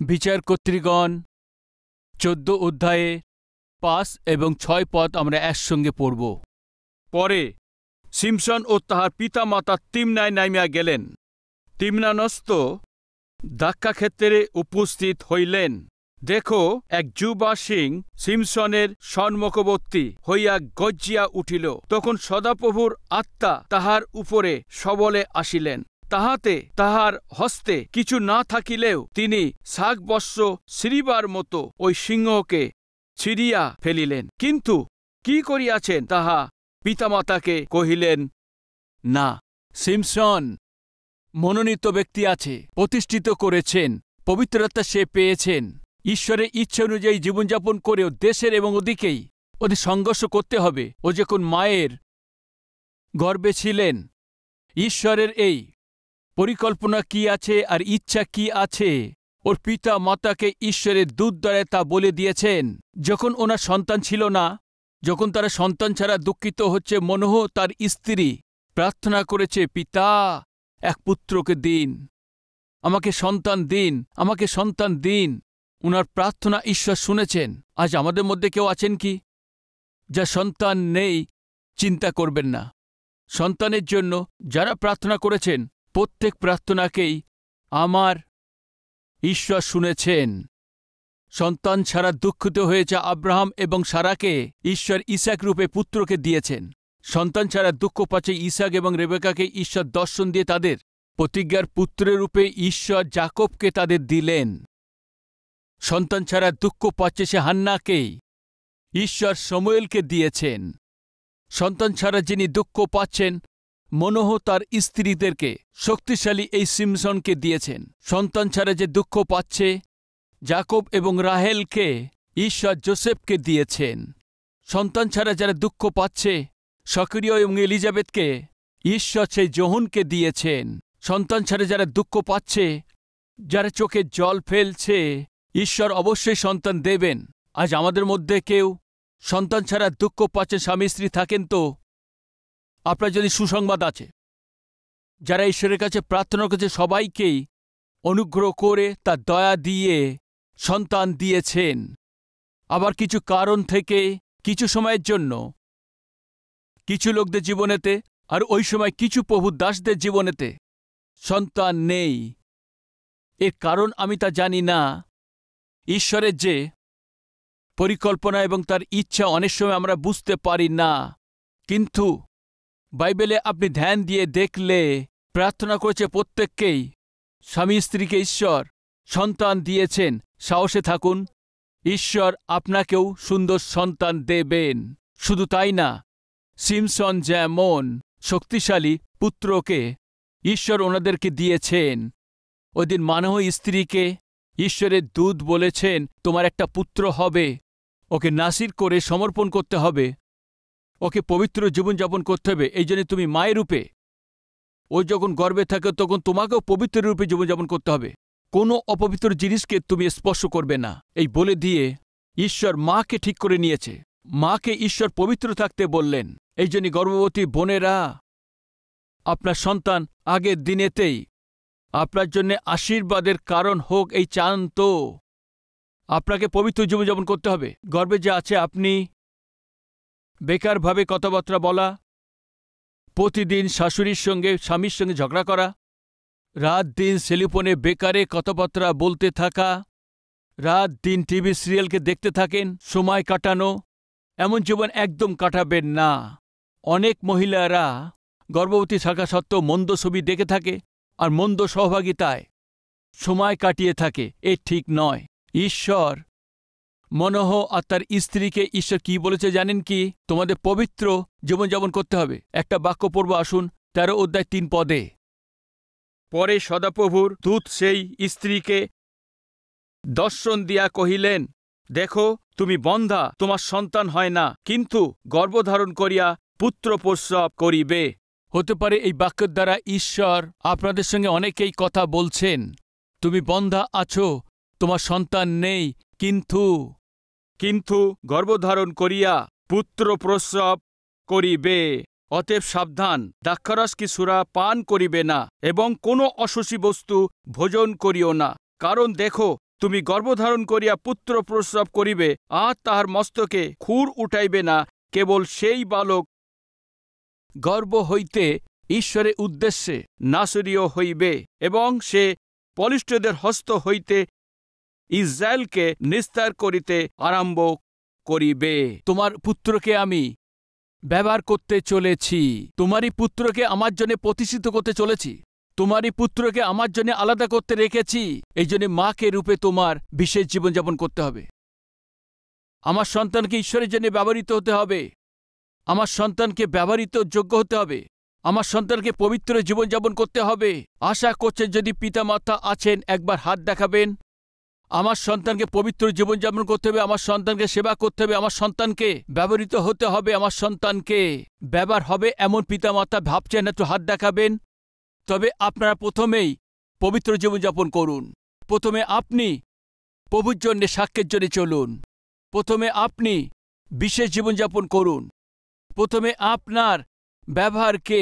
বিচারকর্ত্রীগণ 14 অধ্যায়ে 5 এবং 6 পদ আমরা একসঙ্গে পড়ব। পরে সিমসন ও তাহার পিতামাতা তিমনায় নামিয়া গেলেন। তিমনানস্থ দাক্ষাক্ষেত্রে উপস্থিত হইলেন। দেখো, এক যুবা সিং সিমসনের সম্মুখবর্তী হইয়া গর্জিয়া উঠিল। তখন সদাপ্রভুর আত্মা তাহার উপরে সবলে আসিলেন। তাহাতে তাহার হস্তে কিছু না থাকিলেও তিনি শাকবর্ষ ছিঁড়িবার মতো ওই সিংহকে ছিঁড়িয়া ফেলিলেন। কিন্তু কি করিয়াছেন তাহা পিতামাতাকে কহিলেন না। সিমসন মনোনীত ব্যক্তি আছে, প্রতিষ্ঠিত করেছেন, পবিত্রতা সে পেয়েছেন। ঈশ্বরের ইচ্ছা অনুযায়ী জীবনযাপন করেও দেশের এবং ওদিকেই ওদের সংঘর্ষ করতে হবে। ও যখন মায়ের গর্ভে ছিলেন, ঈশ্বরের এই পরিকল্পনা কি আছে আর ইচ্ছা কি আছে ওর পিতা মাতাকে ঈশ্বরের দূত দ্বারা তা বলে দিয়েছেন। যখন ওনার সন্তান ছিল না, যখন তারা সন্তান ছাড়া দুঃখিত হচ্ছে, মনোহ তার স্ত্রী প্রার্থনা করেছে, পিতা এক পুত্রকে দিন, আমাকে সন্তান দিন, আমাকে সন্তান দিন। উনার প্রার্থনা ঈশ্বর শুনেছেন। আজ আমাদের মধ্যে কেউ আছেন কি যা সন্তান নেই? চিন্তা করবেন না। সন্তানের জন্য যারা প্রার্থনা করেছেন প্রত্যেক প্রার্থনাকেই আমার ঈশ্বর শুনেছেন। সন্তান ছাড়া দুঃখিত হয়েছে আব্রাহাম এবং সারাকে ঈশ্বর ইসাক রূপে পুত্রকে দিয়েছেন। সন্তান ছাড়া দুঃখ পাচ্ছে ইসাক এবং রেবেকাকে ঈশ্বর দর্শন দিয়ে তাদের প্রতিজ্ঞার পুত্রের রূপে ঈশ্বর যাকবকে তাদের দিলেন। সন্তান ছাড়া দুঃখ পাচ্ছে সে হান্নাকেই ঈশ্বর সমুয়েলকে দিয়েছেন। সন্তান ছাড়া যিনি দুঃখ পাচ্ছেন মনোহ তার স্ত্রীদেরকে শক্তিশালী এই সিমসনকে দিয়েছেন। সন্তান ছাড়া যে দুঃখ পাচ্ছে যাকব এবং রাহেলকে ঈশ্বর যোসেফকে দিয়েছেন। সন্তান ছাড়া যারা দুঃখ পাচ্ছে সক্রিয় এবং এলিজাবেথকে ঈশ্বর সেই যোহনকে দিয়েছেন। সন্তান ছাড়া যারা দুঃখ পাচ্ছে, যারা চোখে জল ফেলছে, ঈশ্বর অবশ্যই সন্তান দেবেন। আজ আমাদের মধ্যে কেউ সন্তান ছাড়া দুঃখ পাচ্ছে, স্বামী স্ত্রী থাকেন, তো আপনার যদি সুসংবাদ আছে, যারা ঈশ্বরের কাছে প্রার্থনা করেছে সবাইকেই অনুগ্রহ করে তার দয়া দিয়ে সন্তান দিয়েছেন। আবার কিছু কারণ থেকে কিছু সময়ের জন্য কিছু লোকদের জীবনেতে আর ওই সময় কিছু প্রভুর দাসদের জীবনেতে সন্তান নেই। এর কারণ আমি তা জানি না। ঈশ্বরের যে পরিকল্পনা এবং তার ইচ্ছা অনেক সময় আমরা বুঝতে পারি না। কিন্তু বাইবেলে আপনি ধ্যান দিয়ে দেখলে প্রার্থনা করেছে প্রত্যেককেই স্বামী স্ত্রীকে ঈশ্বর সন্তান দিয়েছেন। সাহসে থাকুন, ঈশ্বর আপনাকেও সুন্দর সন্তান দেবেন। শুধু তাই না, সিমসন যেমন শক্তিশালী পুত্রকে ঈশ্বর ওনাদেরকে দিয়েছেন। ওদিন মানহ স্ত্রীকে ঈশ্বরের দূত বলেছেন, তোমার একটা পুত্র হবে, ওকে নাসির করে সমর্পণ করতে হবে, ওকে পবিত্র জীবনযাপন করতে হবে। এই জন্য তুমি মায়ের রূপে, ও যখন গর্ভে থাকে তখন তোমাকেও পবিত্র রূপে জীবনযাপন করতে হবে। কোনো অপবিত্র জিনিসকে তুমি স্পর্শ করবে না, এই বলে দিয়ে ঈশ্বর মাকে ঠিক করে নিয়েছে। মাকে ঈশ্বর পবিত্র থাকতে বললেন। এই জন্য গর্ভবতী বোনেরা, আপনার সন্তান আগের দিনেতেই আপনার জন্য আশীর্বাদের কারণ হোক এই চান, তো আপনাকে পবিত্র জীবনযাপন করতে হবে। গর্বে যে আছে আপনি বেকারভাবে কথাবার্তা বলা, প্রতিদিন শাশুড়ির সঙ্গে স্বামীর সঙ্গে ঝগড়া করা, রাত দিন সেলিফোনে বেকারে কথাবার্তা বলতে থাকা, রাত দিন টিভি সিরিয়ালকে দেখতে থাকেন, সময় কাটানো, এমন জীবন একদম কাটাবেন না। অনেক মহিলারা গর্ভবতী থাকা সত্ত্বেও মন্দ ছবি দেখে থাকে আর মন্দ সহভাগিতায় সময় কাটিয়ে থাকে। এ ঠিক নয়। ঈশ্বর মনোহ আর তার স্ত্রীকে ঈশ্বর কি বলেছে জানেন কি? তোমাদের পবিত্র জীবনযাপন করতে হবে। একটা বাক্য পড়ব, আসুন, 13 অধ্যায় 3 পদে। পরে সদাপ্রভুর দূত সেই স্ত্রীকে দর্শন দিয়া কহিলেন, দেখো, তুমি বন্ধা, তোমার সন্তান হয় না, কিন্তু গর্ভধারণ করিয়া পুত্র প্রসব করিবে। হতে পারে এই বাক্যের দ্বারা ঈশ্বর আপনাদের সঙ্গে অনেকেই কথা বলছেন। তুমি বন্ধা আছো, তোমার সন্তান নেই, কিন্তু গর্ভধারণ করিয়া পুত্র প্রসব করিবে। অতএব সাবধান, দ্রাক্ষারস কি সুরা পান করিবে না এবং কোনো অশুচি বস্তু ভোজন করিও না। কারণ দেখো, তুমি গর্ভধারণ করিয়া পুত্র প্রসব করিবে, আর তাহার মস্তকে খুর উঠাইবে না, কেবল সেই বালক গর্ভ হইতে ঈশ্বরের উদ্দেশ্যে নাসরীয় হইবে, এবং সে পলিষ্ঠদের হস্ত হইতে ইসরায়েলকে নিস্তার করিতে আরম্ভ করিবে। তোমার পুত্রকে আমি ব্যবহার করতে চলেছি, তোমারই পুত্রকে আমার জন্য প্রতিষ্ঠিত করতে চলেছি, তোমারই পুত্রকে আমার জন্য আলাদা করতে রেখেছি। এই জন্য মাকে রূপে তোমার বিশেষ জীবনযাপন করতে হবে। আমার সন্তানকে ঈশ্বরের জন্য ব্যবহৃত হতে হবে, আমার সন্তানকে ব্যবহৃত যোগ্য হতে হবে, আমার সন্তানকে পবিত্র জীবনযাপন করতে হবে। আশা করছেন যদি পিতামাতা আছেন একবার হাত দেখাবেন। আমার সন্তানকে পবিত্র জীবনযাপন করতে হবে, আমার সন্তানকে সেবা করতে হবে, আমার সন্তানকে ব্যবহৃত হতে হবে, আমার সন্তানকে ব্যবহার হবে এমন পিতামাতা ভাবছেন, একটু হাত দেখাবেন। তবে আপনারা প্রথমেই পবিত্র জীবনযাপন করুন। প্রথমে আপনি প্রভুর জন্যে সাক্ষ্যের জন্য চলুন। প্রথমে আপনি বিশেষ জীবনযাপন করুন। প্রথমে আপনার ব্যবহারকে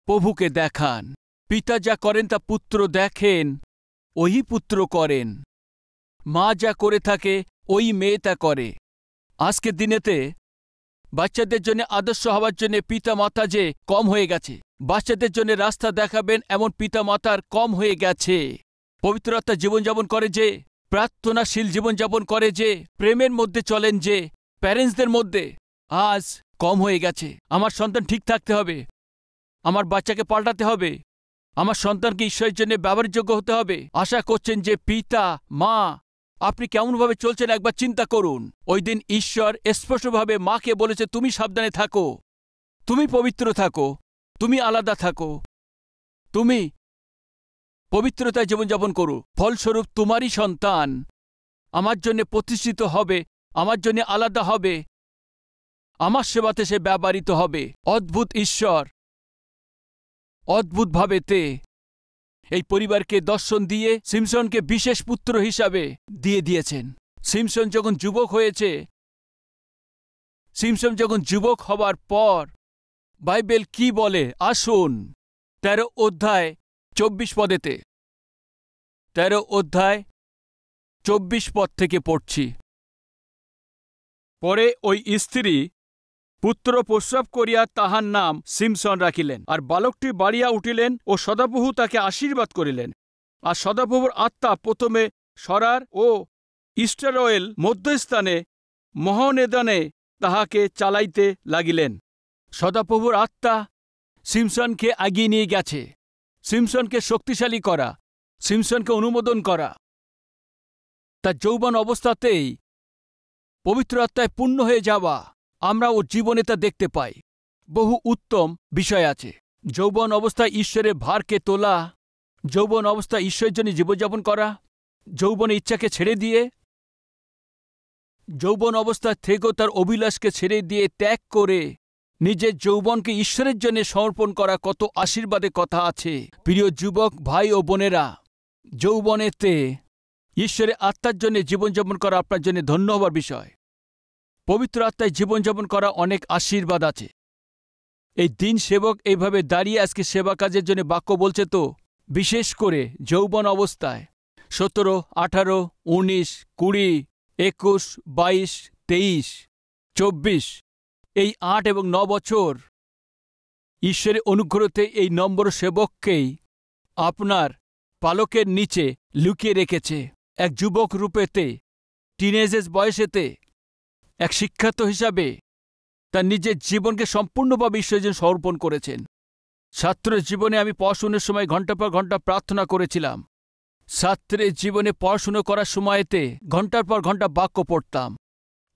প্রভুকে দেখান। পিতা যা করেন তা পুত্র দেখেন, ওই পুত্র করেন। মা যা করে থাকে ওই মেয়ে তা করে। আজকের দিনেতে বাচ্চাদের জন্য আদর্শ হওয়ার জন্য পিতা মাতা যে কম হয়ে গেছে, বাচ্চাদের জন্য রাস্তা দেখাবেন এমন পিতা মাতার কম হয়ে গেছে। পবিত্র আত্মা জীবনযাপন করে যে, প্রার্থনাশীল জীবনযাপন করে যে, প্রেমের মধ্যে চলেন যে প্যারেন্টসদের মধ্যে, আজ কম হয়ে গেছে। আমার সন্তান ঠিক থাকতে হবে, আমার বাচ্চাকে পাল্টাতে হবে, আমার সন্তানকে ঈশ্বরের জন্য ব্যবহারযোগ্য হতে হবে। আশা করছেন যে পিতা মা আপনি কেমনভাবে চলছেন একবার চিন্তা করুন। ওই দিন ঈশ্বর স্পষ্টভাবে মাকে বলেছে, তুমি সাবধানে থাকো, তুমি পবিত্র থাকো, তুমি আলাদা থাকো, তুমি পবিত্রতায় জীবনযাপন করো। ফলস্বরূপ তোমারই সন্তান আমার জন্য প্রতিষ্ঠিত হবে, আমার জন্য আলাদা হবে, আমার সেবাতে সে ব্যবহৃত হবে। অদ্ভুত ঈশ্বর অদ্ভুতভাবেতে এই পরিবারকে দর্শন দিয়ে সিমসনকে বিশেষ পুত্র হিসাবে দিয়ে দিয়েছেন। সিমসন যখন যুবক হয়েছে, সিমসন যখন যুবক হবার পর বাইবেল কি বলে আসুন 13 অধ্যায় 24 পদেতে, 13 অধ্যায় 24 পদ থেকে পড়ছি। পরে ওই স্ত্রী পুত্র প্রসব করিয়া তাহার নাম সিমসন রাখিলেন। আর বালকটি বাড়িয়া উঠিলেন ও সদাপ্রভু তাকে আশীর্বাদ করিলেন। আর সদাপ্রভুর আত্মা প্রথমে সরার ও ইস্টারয়েল মধ্যস্থানে মহনেদানে তাহাকে চালাইতে লাগিলেন। সদাপ্রভুর আত্মা সিমসনকে এগিয়ে নিয়ে গেছে, সিমসনকে শক্তিশালী করা, সিমসনকে অনুমোদন করা। তার যৌবন অবস্থাতেই পবিত্র আত্মায় পূর্ণ হয়ে যাওয়া, আমরা ওর জীবনে তা দেখতে পাই। বহু উত্তম বিষয় আছে। যৌবন অবস্থায় ঈশ্বরের ভারকে তোলা, যৌবন অবস্থায় ঈশ্বরের জন্য জীবনযাপন করা, যৌবনের ইচ্ছাকে ছেড়ে দিয়ে, যৌবন অবস্থায় থেকেও তার অভিলাষকে ছেড়ে দিয়ে ত্যাগ করে নিজের যৌবনকে ঈশ্বরের জন্য সমর্পণ করা কত আশীর্বাদের কথা আছে। প্রিয় যুবক ভাই ও বোনেরা, যৌবনেতে ঈশ্বরের আত্মার জন্য জীবনযাপন করা আপনার জন্য ধন্য হবার বিষয়। পবিত্র আত্মায় জীবনযাপন করা অনেক আশীর্বাদ আছে। এই দিন সেবক এইভাবে দাঁড়িয়ে আজকে সেবা কাজের জন্য বাক্য বলছে, তো বিশেষ করে যৌবন অবস্থায় 17, 18, 19, 20, 21, 22, 23, 24 এই 8 এবং 9 বছর ঈশ্বরের অনুগ্রহতে এই নম্বর সেবককেই আপনার পালকের নিচে লুকিয়ে রেখেছে। এক যুবক রূপেতে, টিনেজেস বয়সেতে, এক শিক্ষার্থ হিসাবে তার নিজের জীবনকে সম্পূর্ণভাবে ঈশ্বরের জন্য সমর্পণ করেছেন। ছাত্রের জীবনে আমি পড়াশোনার সময় ঘণ্টার পর ঘণ্টা প্রার্থনা করেছিলাম। ছাত্রের জীবনে পড়াশুনো করার সময়তে ঘণ্টার পর ঘণ্টা বাক্য পড়তাম।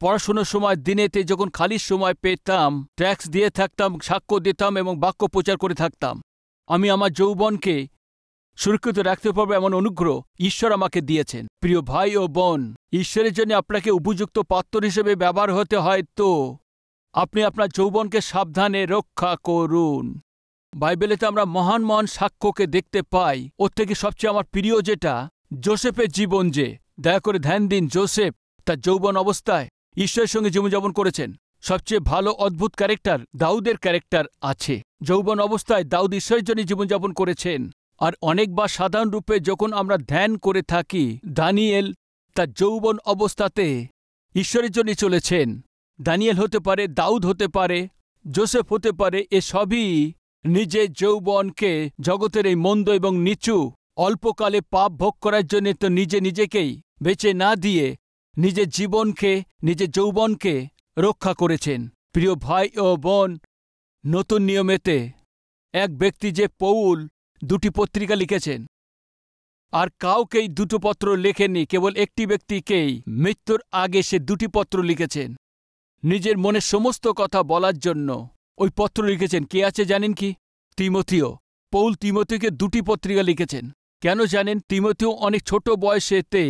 পড়াশোনার সময় দিনেতে যখন খালি সময় পেতাম ট্যাক্স দিয়ে থাকতাম, সাক্ষ্য দিতাম এবং বাক্য প্রচার করে থাকতাম। আমি আমার যৌবনকে সুরক্ষিত রাখতে পারবো এমন অনুগ্রহ ঈশ্বর আমাকে দিয়েছেন। প্রিয় ভাই ও বোন, ঈশ্বরের জন্য আপনাকে উপযুক্ত পাত্র হিসেবে ব্যবহার হতে হয়, তো আপনি আপনার যৌবনকে সাবধানে রক্ষা করুন। বাইবেলেতে আমরা মহান মহান সাক্ষ্যকে দেখতে পাই। ওর থেকে সবচেয়ে আমার প্রিয় যেটা যোসেফের জীবন, যে দয়া করে ধ্যান দিন, যোসেফ তার যৌবন অবস্থায় ঈশ্বরের সঙ্গে জীবনযাপন করেছেন। সবচেয়ে ভালো অদ্ভুত ক্যারেক্টার দাউদের ক্যারেক্টার আছে। যৌবন অবস্থায় দাউদ ঈশ্বরের জন্য জীবনযাপন করেছেন। আর অনেকবার সাধারণ রূপে যখন আমরা ধ্যান করে থাকি, দানিয়েল তার যৌবন অবস্থাতে ঈশ্বরের জন্য চলেছেন। দানিয়েল হতে পারে, দাউদ হতে পারে, যোসেফ হতে পারে, এসবই নিজের যৌবনকে জগতের এই মন্দ এবং নিচু অল্পকালে পাপ ভোগ করার জন্য তো নিজেকেই বেঁচে না দিয়ে নিজের জীবনকে, নিজের যৌবনকে রক্ষা করেছেন। প্রিয় ভাই ও বোন, নতুন নিয়মেতে এক ব্যক্তি যে পৌল 2টি পত্রিকা লিখেছেন, আর কাউকেই 2টো পত্র লেখেননি, কেবল একটি ব্যক্তিকেই মৃত্যুর আগে সে 2টি পত্র লিখেছেন। নিজের মনের সমস্ত কথা বলার জন্য ওই পত্র লিখেছেন। কে আছে জানেন কি? তিমথিও। পৌল তিমথিওকে 2টি পত্রিকা লিখেছেন। কেন জানেন? তিমথিও অনেক ছোট বয়সেতে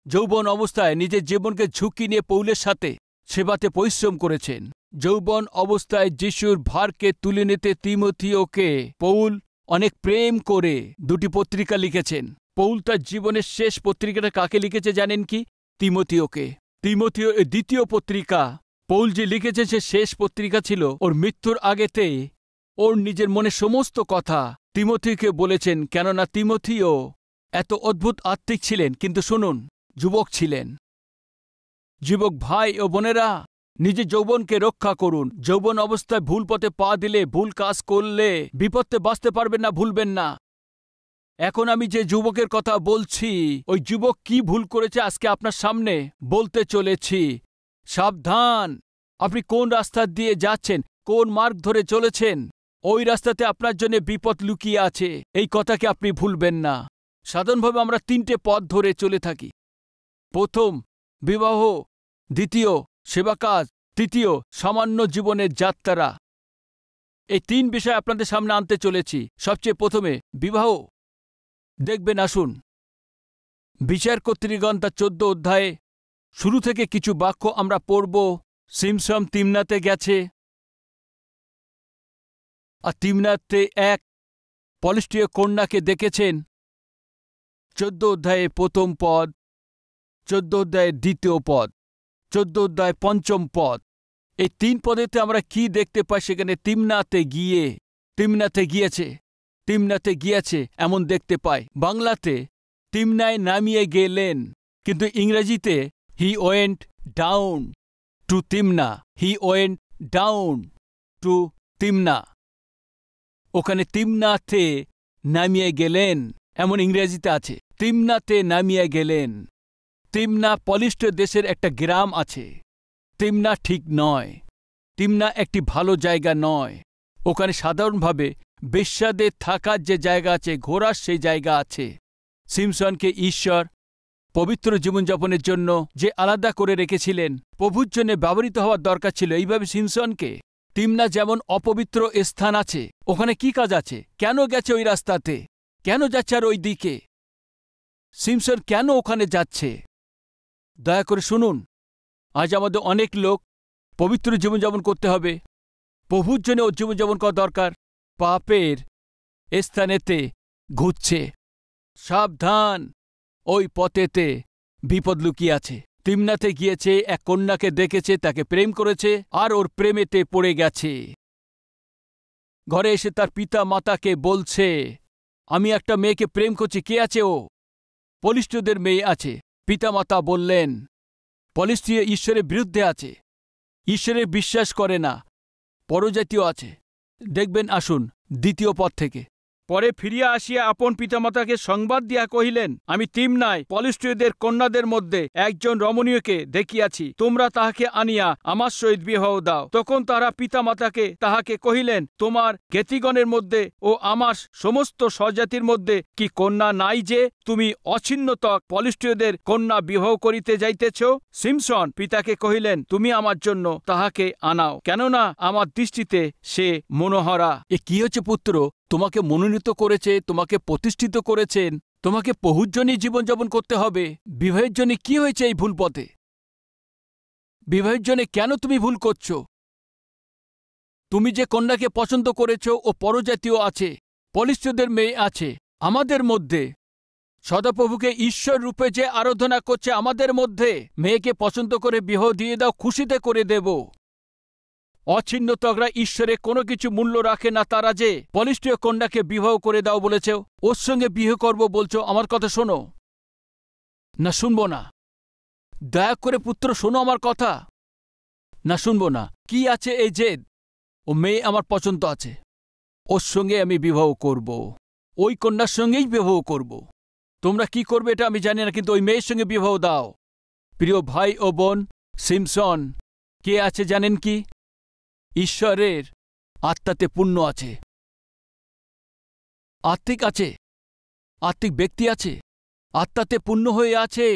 যৌবন অবস্থায় নিজের জীবনকে ঝুঁকি নিয়ে পৌলের সাথে সেবাতে পরিশ্রম করেছেন। যৌবন অবস্থায় যিশুর ভারকে তুলে নিতে তিমথিওকে পৌল অনেক প্রেম করে 2টি পত্রিকা লিখেছেন। পৌল তার জীবনের শেষ পত্রিকাটা কাকে লিখেছে জানেন কি? তিমথিওকে। তিমথিও এর 2য় পত্রিকা পৌল যে লিখেছে, সে শেষ পত্রিকা ছিল। ওর মৃত্যুর আগেতে ওর নিজের মনে সমস্ত কথা তিমথিওকে বলেছেন, কেননা তিমথিও এত অদ্ভুত আত্মিক ছিলেন, কিন্তু শুনুন, যুবক ছিলেন। যুবক ভাই ও বোনেরা, নিজের যৌবনকে রক্ষা করুন। যৌবন অবস্থায় ভুল পথে পা দিলে, ভুল কাজ করলে বিপদে বাঁচতে পারবেন না, ভুলবেন না। এখন আমি যে যুবকের কথা বলছি, ওই যুবক কি ভুল করেছে আজকে আপনার সামনে বলতে চলেছি। সাবধান! আপনি কোন রাস্তা দিয়ে যাচ্ছেন, কোন মার্গ ধরে চলেছেন, ওই রাস্তাতে আপনার জন্য বিপদ লুকিয়ে আছে, এই কথাকে আপনি ভুলবেন না। সাধারণভাবে আমরা 3টে পথ ধরে চলে থাকি। প্রথম, বিবাহ; দ্বিতীয়, সেবাকাজ; তৃতীয়, সামান্য জীবনের যাত্রা। এই 3 বিষয় আপনাদের সামনে আনতে চলেছি। সবচেয়ে প্রথমে বিবাহ। দেখবেন, আসুন, বিচারকর্ত্রীগণ তার 14 অধ্যায়ে শুরু থেকে কিছু বাক্য আমরা পড়ব। সিমসন তিমনাতে গেছে, আর তিমনাতে এক পলিষ্টিয় কন্যাকে দেখেছেন। 14 অধ্যায়ে 1ম পদ, 14 অধ্যায়ে 2য় পদ, 14 অধ্যায়ে 5ম পদ। এই 3 পদেতে আমরা কি দেখতে পাই? সেখানে তিমনাতে গিয়েছে এমন দেখতে পাই। বাংলাতে তিমনায় নামিয়ে গেলেন, কিন্তু ইংরেজিতে he went down to Timna. He went down to Timna. ওখানে তিমনাতে নামিয়ে গেলেন এমন ইংরেজিতে আছে। তিমনাতে নামিয়ে গেলেন। তিমনা পলিষ্ট দেশের একটা গ্রাম আছে। তিমনা ঠিক নয়। তিমনা একটি ভালো জায়গা নয়। ওখানে সাধারণভাবে বেশ্যাদের থাকার যে জায়গা আছে, ঘোরার সেই জায়গা আছে। সিমসনকে ঈশ্বর পবিত্র জীবনযাপনের জন্য যে আলাদা করে রেখেছিলেন, প্রভুর জন্য ব্যবহৃত হওয়ার দরকার ছিল। এইভাবে সিমসনকে তিমনা যেমন অপবিত্র স্থান আছে, ওখানে কি কাজ আছে? কেন গেছে ওই রাস্তাতে? কেন যাচ্ছে আর ওই দিকে? সিমসন কেন ওখানে যাচ্ছে? দয়া করে শুনুন। আজ আমাদের অনেক লোক পবিত্র জীবনযাপন করতে হবে, প্রভুর জন্য ও জীবনযাপন করা দরকার, পাপের স্থানেতে ঘুরছে। সাবধান! ওই পথেতে বিপদ লুকিয়ে আছে। তিমনাতে গিয়েছে, এক কন্যাকে দেখেছে, তাকে প্রেম করেছে, আর ওর প্রেমেতে পড়ে গেছে। ঘরে এসে তার পিতা মাতাকে বলছে, আমি একটা মেয়েকে প্রেম করছি। কে আছে ও? পলিষ্টদের মেয়ে আছে। পিতামাতা বললেন, পলিষ্টীয় ঈশ্বরের বিরুদ্ধে আছে, ঈশ্বরে বিশ্বাস করে না, পরজাতীয় আছে। দেখবেন, আসুন 2য় পদ থেকে। পরে ফিরিয়া আসিয়া আপন পিতামাতাকে সংবাদ দিয়া কহিলেন, আমি তিমনায় পলিষ্টীয়দের কন্যাদের মধ্যে একজন রমণীয়কে দেখিয়াছি, তোমরা তাহাকে আনিয়া আমার সহিত বিবাহ দাও। তখন তারা পিতামাতাকে তাহাকে কহিলেন, তোমার জ্ঞাতিগণের মধ্যে ও আমার সমস্ত স্বজাতির মধ্যে কি কন্যা নাই যে তুমি অছিন্নতক পলিষ্টীয়দের কন্যা বিবাহ করিতে যাইতেছ? সিমসন পিতাকে কহিলেন, তুমি আমার জন্য তাহাকে আনাও, কেননা আমার দৃষ্টিতে সে মনোহরা। এ কি হচ্ছে পুত্র? তোমাকে মনোনীত করেছে, তোমাকে প্রতিষ্ঠিত করেছেন, তোমাকে প্রভুর জন্যই জীবনযাপন করতে হবে। বিবাহের জন্য কি হয়েছে এই ভুল পথে? বিবাহের জন্য কেন তুমি ভুল করছ? তুমি যে কন্যাকে পছন্দ করেছ ও পরজাতীয় আছে, পলিষ্টদের মেয়ে আছে আমাদের মধ্যে। সদাপ্রভুকে ঈশ্বর রূপে যে আরাধনা করছে আমাদের মধ্যে, মেয়েকে পছন্দ করে বিবাহ দিয়ে দাও, খুশিতে করে দেব। অছিন্নতকরা ঈশ্বরে কোনো কিছু মূল্য রাখে না। তারা যে পলিষ্টীয় কন্যাকে বিবাহ করে দাও বলেছ, ওর সঙ্গে বিয়ে করব বলছো। আমার কথা শোনো না, শুনবো না। দয়া করে পুত্র শোনো আমার কথা। না, শুনবো না। কি আছে এই জেদ? ও মেয়ে আমার পছন্দ আছে, ওর সঙ্গে আমি বিবাহ করব, ওই কন্যার সঙ্গেই বিবাহ করব। তোমরা কি করবে এটা আমি জানি না, কিন্তু ওই মেয়ের সঙ্গে বিবাহ দাও। প্রিয় ভাই ও বোন, সিমসন কে আছে জানেন কি? ঈশ্বরের আত্মাতে পূর্ণ আছে, আত্মিক আছে, আত্মিক ব্যক্তি আছে, আত্মাতে পূর্ণ হয়ে আছে,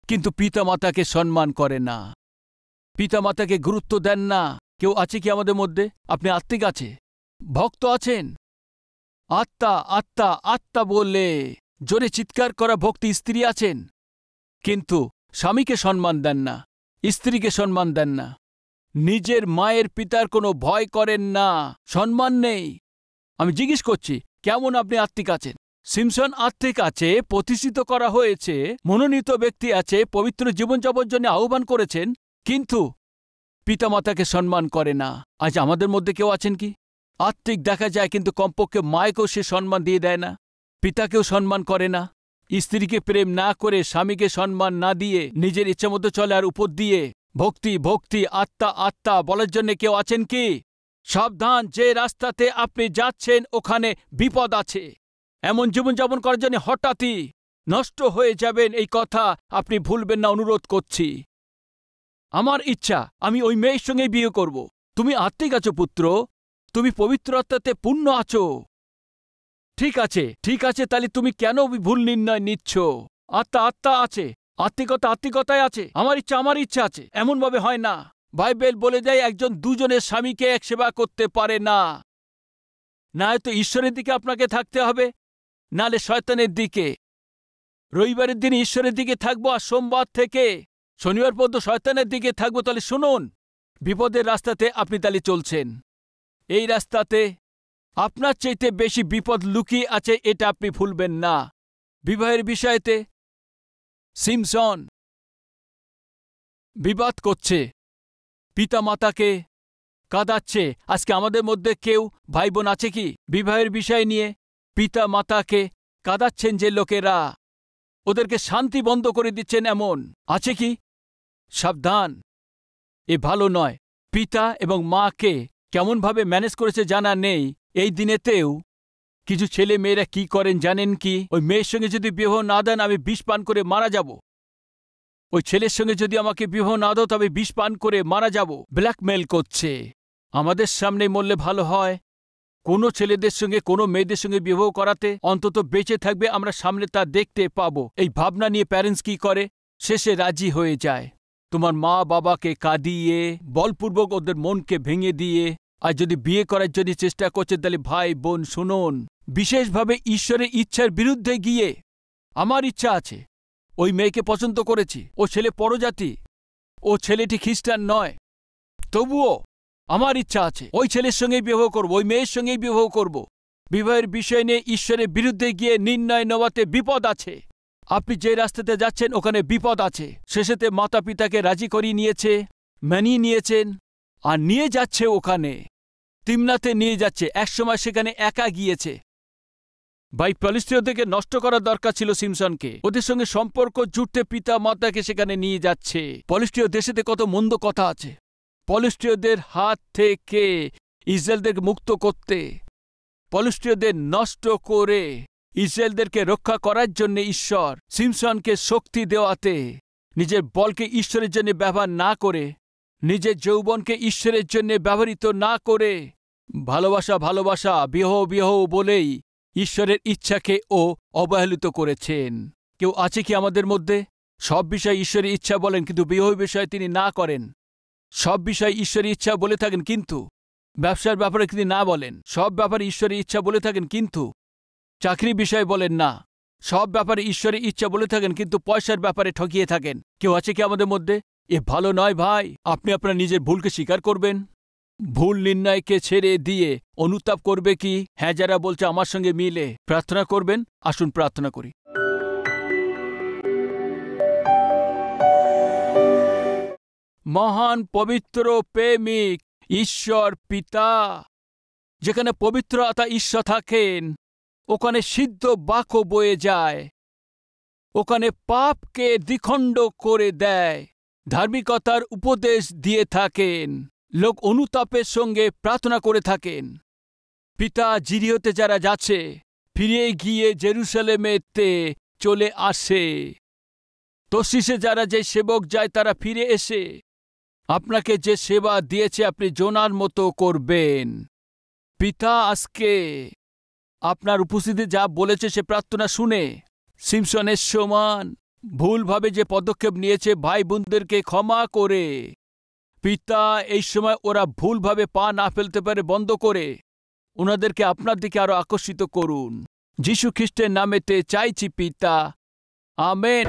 কিন্তু পিতামাতাকে সম্মান করে না, পিতামাতাকে গুরুত্ব দেন না। কেউ আছে কি আমাদের মধ্যে? আপনি আত্মিক আছে, ভক্ত আছেন, আত্মা আত্মা আত্মা বলে জোরে চিৎকার করা ভক্তি স্ত্রী আছেন, কিন্তু স্বামীকে সম্মান দেন না, স্ত্রীকে সম্মান দেন না, নিজের মায়ের পিতার কোনো ভয় করেন না, সম্মান নেই। আমি জিজ্ঞেস করছি, কেমন আপনি আত্মিক আছেন? সিমসন আত্মিক আছে, প্রতিষ্ঠিত করা হয়েছে, মনোনীত ব্যক্তি আছে, পবিত্র জীবনযাপনের জন্য আহ্বান করেছেন, কিন্তু পিতামাতাকে সম্মান করে না। আজ আমাদের মধ্যে কেউ আছেন কি? আত্মিক দেখা যায়, কিন্তু কমপক্ষে মায়েকেও সে সম্মান দিয়ে দেয় না, পিতাকেও সম্মান করে না, স্ত্রীকে প্রেম না করে, স্বামীকে সম্মান না দিয়ে নিজের ইচ্ছা মতো চলে, আর উপর দিয়ে ভক্তি ভক্তি আত্মা আত্মা বলার জন্য কেউ আছেন কি? সাবধান, যে রাস্তাতে আপনি যাচ্ছেন ওখানে বিপদ আছে। এমন জীবনযাপন করার জন্য হঠাৎই নষ্ট হয়ে যাবেন, এই কথা আপনি ভুলবেন না, অনুরোধ করছি। আমার ইচ্ছা আমি ওই মেয়ের সঙ্গে বিয়ে করব। তুমি আত্মিক আছো পুত্র, তুমি পবিত্র আত্মাতে পূর্ণ আছো। ঠিক আছে, ঠিক আছে, তাহলে তুমি কেন ভুল নির্ণয় নিচ্ছ? আত্মা আত্মা আছে, আত্মিকতা আত্মিকতায় আছে, আমার ইচ্ছা আছে, এমনভাবে হয় না। বাইবেল বলে দেয় একজন দুজনের স্বামীকে এক সেবা করতে পারে না। না হয়তো ঈশ্বরের দিকে আপনাকে থাকতে হবে, নালে শয়তানের দিকে। রবিবারের দিন ঈশ্বরের দিকে থাকবো, আর সোমবার থেকে শনিবার পর্যন্ত শয়তানের দিকে থাকবো। তাহলে শুনুন, বিপদের রাস্তাতে আপনি তাহলে চলছেন। এই রাস্তাতে আপনার চাইতে বেশি বিপদ লুকিয়ে আছে, এটা আপনি ভুলবেন না। বিবাহের বিষয়েতে সিমসন বিবাদ করছে, পিতামাতাকে কাঁদাচ্ছে। আজকে আমাদের মধ্যে কেউ ভাই বোন আছে কি বিবাহের বিষয় নিয়ে পিতামাতাকে কাঁদাচ্ছেন? যে লোকেরা ওদেরকে শান্তি বন্ধ করে দিচ্ছেন, এমন আছে কি? সাবধান, এ ভালো নয়। পিতা এবং মাকে কেমনভাবে ম্যানেজ করেছে জানা নেই। এই দিনেতেও কিছু ছেলে মেয়েরা কি করেন জানেন কি? ওই মেয়ের সঙ্গে যদি বিবাহ না দেন আমি বিষ পান করে মারা যাব, ওই ছেলের সঙ্গে যদি আমাকে বিবাহ না দাও তবে বিষ পান করে মারা যাব। ব্ল্যাকমেল করছে। আমাদের সামনে মরলে ভালো হয়, কোনো ছেলেদের সঙ্গে কোনো মেয়েদের সঙ্গে বিবাহ করাতে অন্তত বেঁচে থাকবে, আমরা সামনে তা দেখতে পাবো। এই ভাবনা নিয়ে প্যারেন্টস কি করে? শেষে রাজি হয়ে যায়। তোমার মা বাবাকে কাঁদিয়ে বলপূর্বক ওদের মনকে ভেঙে দিয়ে, আর যদি বিয়ে করার জন্য চেষ্টা করছে, তাহলে ভাই বোন শুনুন, বিশেষভাবে ঈশ্বরের ইচ্ছার বিরুদ্ধে গিয়ে আমার ইচ্ছা আছে, ওই মেয়েকে পছন্দ করেছি, ও ছেলে পরজাতি, ও ছেলেটি খ্রিস্টান নয়, তবুও আমার ইচ্ছা আছে ওই ছেলের সঙ্গেই বিবাহ করব, ওই মেয়ের সঙ্গেই বিবাহ করব। বিবাহের বিষয় নিয়ে ঈশ্বরের বিরুদ্ধে গিয়ে নির্ণয় নেওয়াতে বিপদ আছে। আপনি যে রাস্তাতে যাচ্ছেন ওখানে বিপদ আছে। শেষেতে মাতা পিতাকে রাজি করিয়ে নিয়েছে, মানিয়ে নিয়েছেন, আর নিয়ে যাচ্ছে ওখানে, তিমনাতে নিয়ে যাচ্ছে। একসময় সেখানে একা গিয়েছে। ভাই, পলিস্টীয়দেরকে নষ্ট করার দরকার ছিল সিমসনকে, ওদের সঙ্গে সম্পর্ক জুড়তে পিতা মাতাকে সেখানে নিয়ে যাচ্ছে। পলিস্টীয় দেশেতে কত মন্দ কথা আছে। পলিস্টীয়দের হাত থেকে ইসরায়েলদেরকে মুক্ত করতে, পলিস্টীয়দের নষ্ট করে ইসরায়েলদেরকে রক্ষা করার জন্য ঈশ্বর সিমসনকে শক্তি দেওয়াতে, নিজের বলকে ঈশ্বরের জন্য ব্যবহার না করে, নিজের যৌবনকে ঈশ্বরের জন্য ব্যবহৃত না করে, ভালোবাসা ভালোবাসা বিহ বিহ বলেই ঈশ্বরের ইচ্ছাকে ও অবহেলিত করেছেন। কেউ আছে কি আমাদের মধ্যে? সব বিষয়ে ঈশ্বরের ইচ্ছা বলেন, কিন্তু বিবাহ বিষয়ে তিনি না করেন। সব বিষয়ে ঈশ্বরের ইচ্ছা বলে থাকেন, কিন্তু ব্যবসার ব্যাপারে তিনি না বলেন। সব ব্যাপারে ঈশ্বরের ইচ্ছা বলে থাকেন, কিন্তু চাকরি বিষয়ে বলেন না। সব ব্যাপারে ঈশ্বরের ইচ্ছা বলে থাকেন, কিন্তু পয়সার ব্যাপারে ঠকিয়ে থাকেন। কেউ আছে কি আমাদের মধ্যে? এ ভালো নয় ভাই। আপনি আপনার নিজের ভুলকে স্বীকার করবেন, ভুল নির্ণয়কে ছেড়ে দিয়ে অনুতাপ করবে কি? হ্যাঁ, যারা বলছে আমার সঙ্গে মিলে প্রার্থনা করবেন, আসুন প্রার্থনা করি। মহান পবিত্র প্রেমিক ঈশ্বর পিতা, যেখানে পবিত্র আত্মা ঈশ্বর থাকেন ওখানে সিদ্ধ বাক্য বয়ে যায়। ওখানে পাপকে দ্বিখণ্ড করে দেয়, ধার্মিকতার উপদেশ দিয়ে থাকেন, লোক অনুতাপের সঙ্গে প্রার্থনা করে থাকেন। পিতা জিরিয়তে যারা যাচ্ছে, ফিরে গিয়ে জেরুসালেমেতে চলে আসে। তর্শিসে যারা যে সেবক যায় তারা ফিরে এসে আপনাকে যে সেবা দিয়েছে আপনি জোনার মতো করবেন। পিতা আজকে আপনার উপস্থিতি যা বলেছে সে প্রার্থনা শুনে সিমসনের সমান ভুলভাবে যে পদক্ষেপ নিয়েছে ভাই বোনদেরকে ক্ষমা করে, পিতা এই সময় ওরা ভুলভাবে পা না ফেলতে পারে বন্ধ করে ওনাদেরকে আপনার দিকে আরো আকর্ষিত করুন। যীশু খ্রিস্টের নামেতে চাইছি পিতা, আমেন।